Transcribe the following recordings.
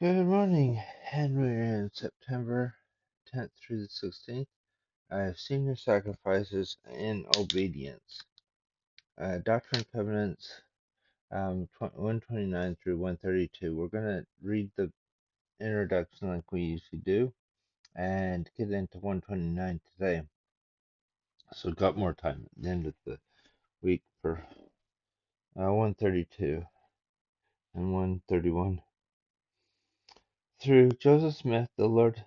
Good morning, and we're in September 10th through the 16th. I have senior sacrifices in obedience. Doctrine and Covenants 129 through 132. We're going to read the introduction like we usually do and get into 129 today. So, got more time at the end of the week for 132 and 131. Through Joseph Smith, the Lord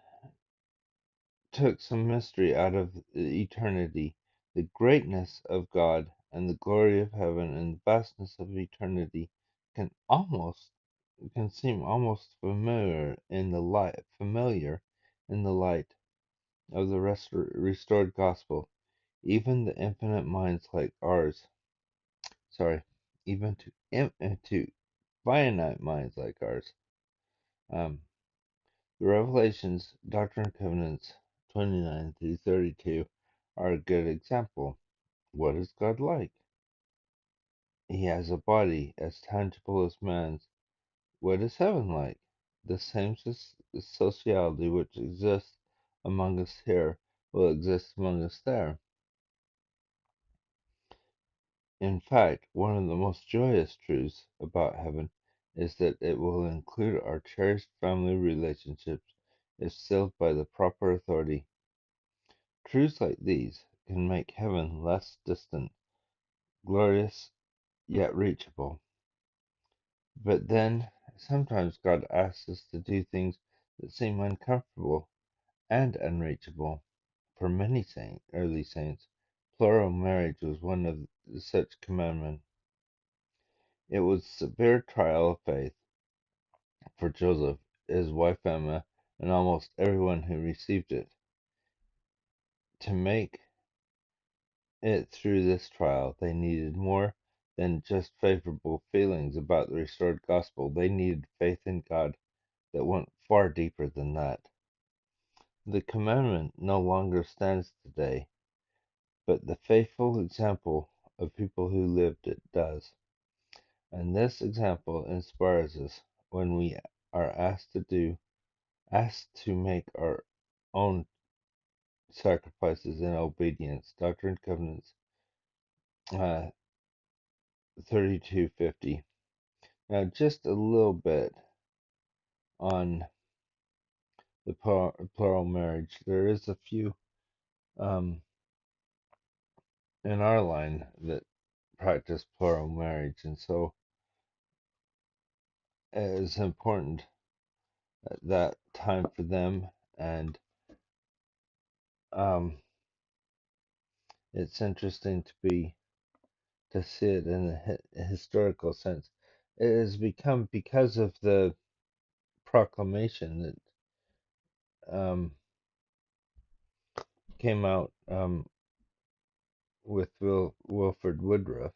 took some mystery out of eternity, the greatness of God and the glory of heaven and the vastness of eternity can seem almost familiar in the light of the restored gospel. Even to infinite minds like ours, sorry, even to finite minds like ours. Um, The Revelations, Doctrine and Covenants 29 through 32 are a good example. What is God like? He has a body as tangible as man's. What is heaven like? The same sociality which exists among us here will exist among us there. In fact, one of the most joyous truths about heaven is that it will include our cherished family relationships if sealed by the proper authority. Truths like these can make heaven less distant, glorious, yet reachable. But then, sometimes God asks us to do things that seem uncomfortable and unreachable. For many early saints, plural marriage was one of such commandments. It was a severe trial of faith for Joseph, his wife Emma, and almost everyone who received it. To make it through this trial, they needed more than just favorable feelings about the restored gospel. They needed faith in God that went far deeper than that. The commandment no longer stands today, but the faithful example of people who lived it does. And this example inspires us when we are asked to make our own sacrifices in obedience. Doctrine and Covenants 3250. Now, just a little bit on the plural marriage. There is a few um, in our line that practice plural marriage, and so it is important at that time for them, and um, it's interesting to see it in a historical sense. It has become because of the proclamation that came out with Wilford Woodruff.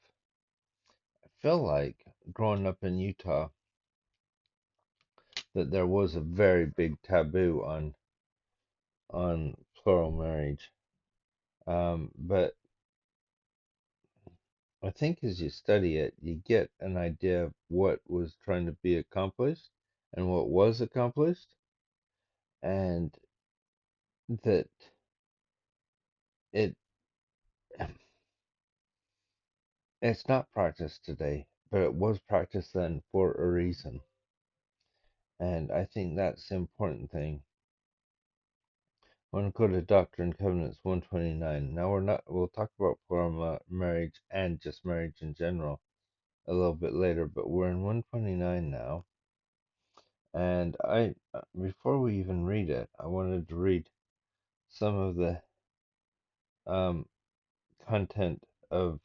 I feel like growing up in Utah that there was a very big taboo on plural marriage. But I think as you study it, you get an idea of what was trying to be accomplished and what was accomplished, and that it it's not practiced today, but it was practiced then for a reason. And I think that's the important thing. I want to go to Doctrine and Covenants 129. Now we'll talk about plural marriage and just marriage in general a little bit later, but we're in 129 now. And before we even read it, I wanted to read some of the um, content of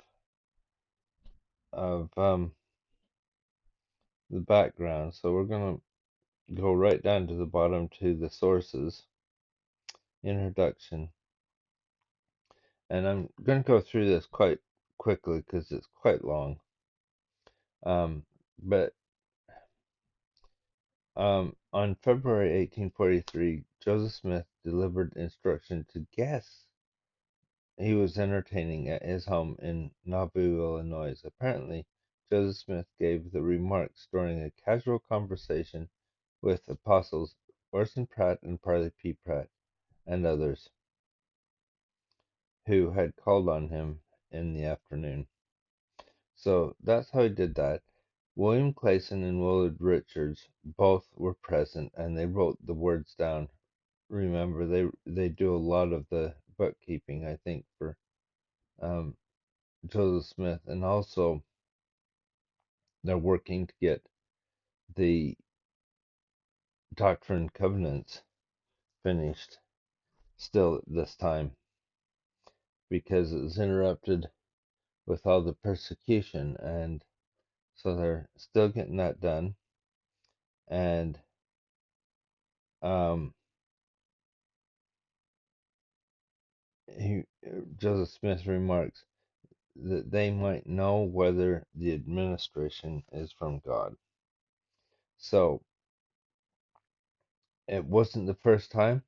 the background. So we're gonna go right down to the bottom to the sources, introduction, and I'm gonna go through this quite quickly because it's quite long. But on February 1843, Joseph Smith delivered instruction to guests he was entertaining at his home in Nauvoo, Illinois. Apparently, Joseph Smith gave the remarks during a casual conversation with apostles Orson Pratt and Parley P. Pratt and others who had called on him in the afternoon. So that's how he did that. William Clayson and Willard Richards both were present, and they wrote the words down. Remember, they do a lot of the bookkeeping, I think, for um, Joseph Smith, and also they're working to get the Doctrine and Covenants finished still at this time because it was interrupted with all the persecution, and so they're still getting that done. And um, he, Joseph Smith remarks that they might know whether the administration is from God. So it wasn't the first time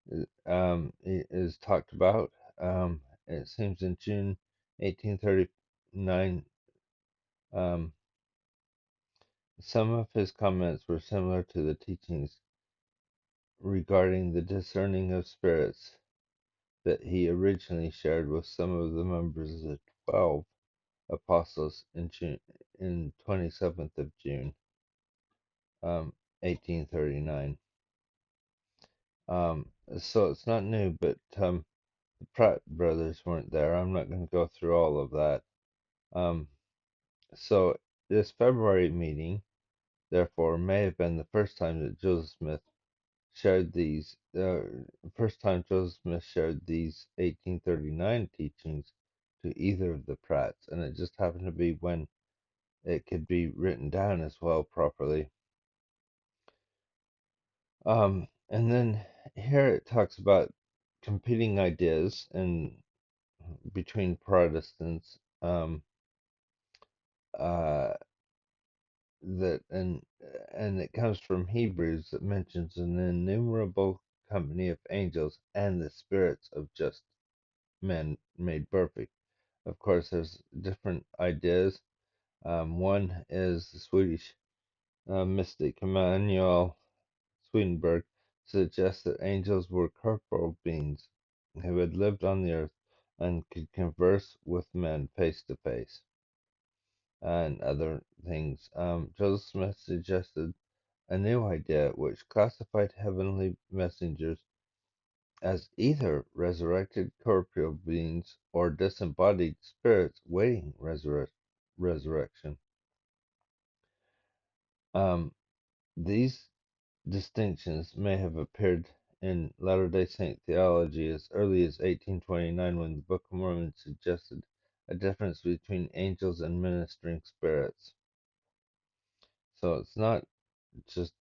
it is talked about. It seems in June 1839, some of his comments were similar to the teachings regarding the discerning of spirits that he originally shared with some of the members of the 12 apostles in 27th of June, 1839. So it's not new, but the Pratt brothers weren't there. I'm not going to go through all of that. So this February meeting, therefore, may have been the first time that Joseph Smith shared these. First time Joseph Smith shared these 1839 teachings to either of the Pratts, and it just happened to be when it could be written down as well properly. And then here it talks about competing ideas and between Protestants. Uh, that and it comes from Hebrews that mentions an innumerable company of angels and the spirits of just men made perfect. Of course, there's different ideas. One is the Swedish mystic Emanuel Swedenborg suggests that angels were corporeal beings who had lived on the earth and could converse with men face to face and other things. Joseph Smith suggested a new idea which classified heavenly messengers as either resurrected corporeal beings or disembodied spirits waiting resurrection. These distinctions may have appeared in Latter-day Saint theology as early as 1829 when the Book of Mormon suggested a difference between angels and ministering spirits. So it's not just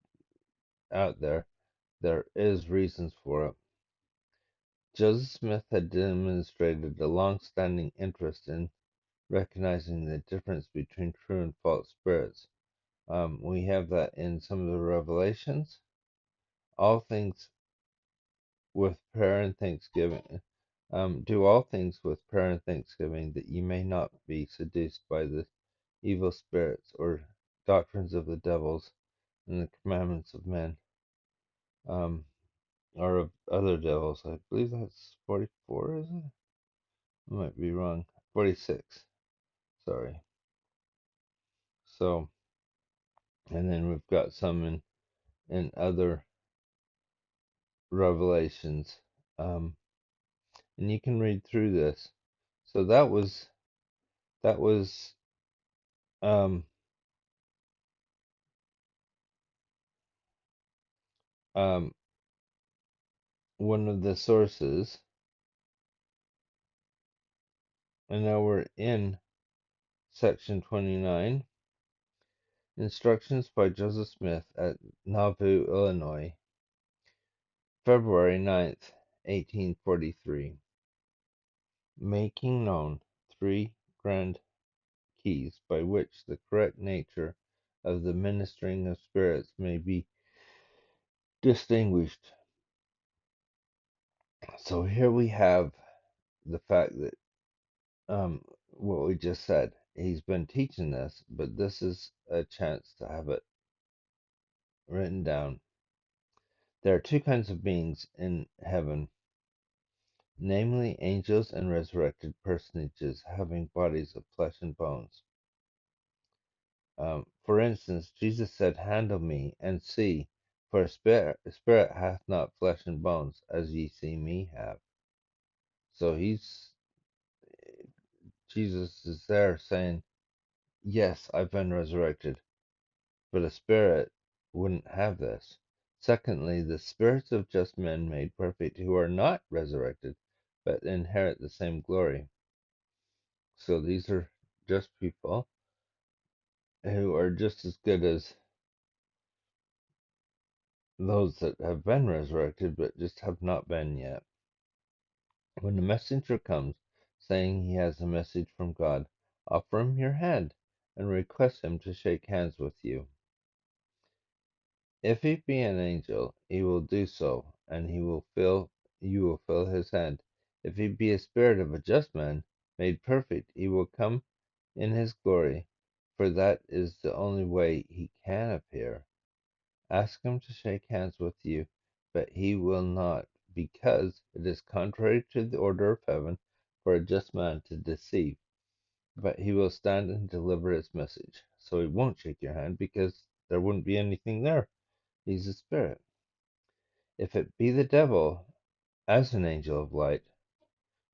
out there. There is reasons for it. Joseph Smith had demonstrated a long-standing interest in recognizing the difference between true and false spirits. We have that in some of the revelations. All things with prayer and thanksgiving. Do all things with prayer and thanksgiving, that ye may not be seduced by the evil spirits or doctrines of the devils and the commandments of men, or of other devils. I believe that's 44, is it? I might be wrong. 46. Sorry. So, and then we've got some in other revelations. And you can read through this. So that was um, um, one of the sources. And now we're in section 29. Instructions by Joseph Smith at Nauvoo, Illinois, February 9th, 1843. Making known 3 grand keys by which the correct nature of the ministering of spirits may be distinguished. So here we have the fact that what we just said. He's been teaching this, but this is a chance to have it written down. There are two kinds of beings in heaven, namely angels and resurrected personages having bodies of flesh and bones. For instance, Jesus said, "Handle me and see, for a spirit hath not flesh and bones, as ye see me have." So Jesus is there saying, "Yes, I've been resurrected, but a spirit wouldn't have this." Secondly, the spirits of just men made perfect who are not resurrected, but inherit the same glory. So these are just people who are just as good as those that have been resurrected, but just have not been yet. When the messenger comes, saying he has a message from God, offer him your hand and request him to shake hands with you. If he be an angel, he will do so, and you will fill his hand. If he be a spirit of a just man, made perfect, he will come in his glory, for that is the only way he can appear. Ask him to shake hands with you, but he will not, because it is contrary to the order of heaven for a just man to deceive. But he will stand and deliver his message. So he won't shake your hand because there wouldn't be anything there. He's a spirit. If it be the devil, as an angel of light,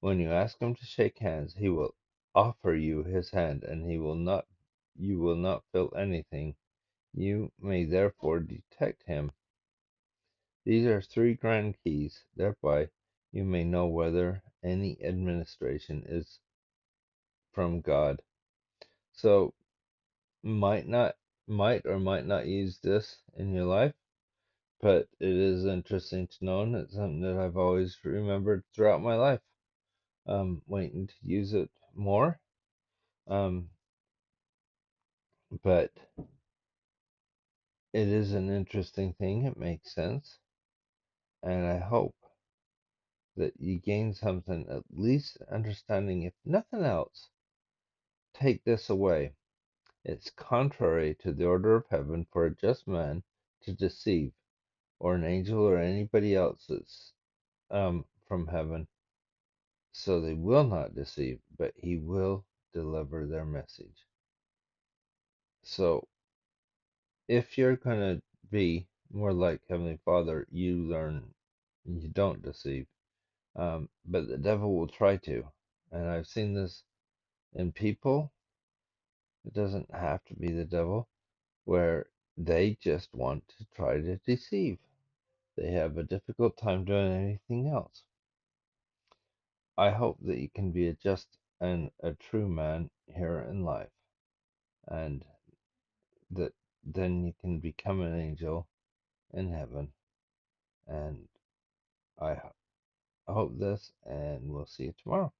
when you ask him to shake hands, he will offer you his hand, and you will not feel anything. You may therefore detect him. These are three grand keys, thereby you may know whether any administration is from God. So might or might not use this in your life, but it is interesting to know, and it's something that I've always remembered throughout my life. Waiting to use it more. Um, but it is an interesting thing. It makes sense, and I hope that you gain something, at least understanding, if nothing else. Take this away. It's contrary to the order of heaven for a just man to deceive, or an angel or anybody else that's from heaven. So they will not deceive, but he will deliver their message. So if you're going to be more like Heavenly Father, you learn, you don't deceive. But the devil will try to. And I've seen this in people. It doesn't have to be the devil, where they just want to try to deceive. They have a difficult time doing anything else. I hope that you can be a just and a true man here in life, and that then you can become an angel in heaven. And I hope this, and we'll see you tomorrow.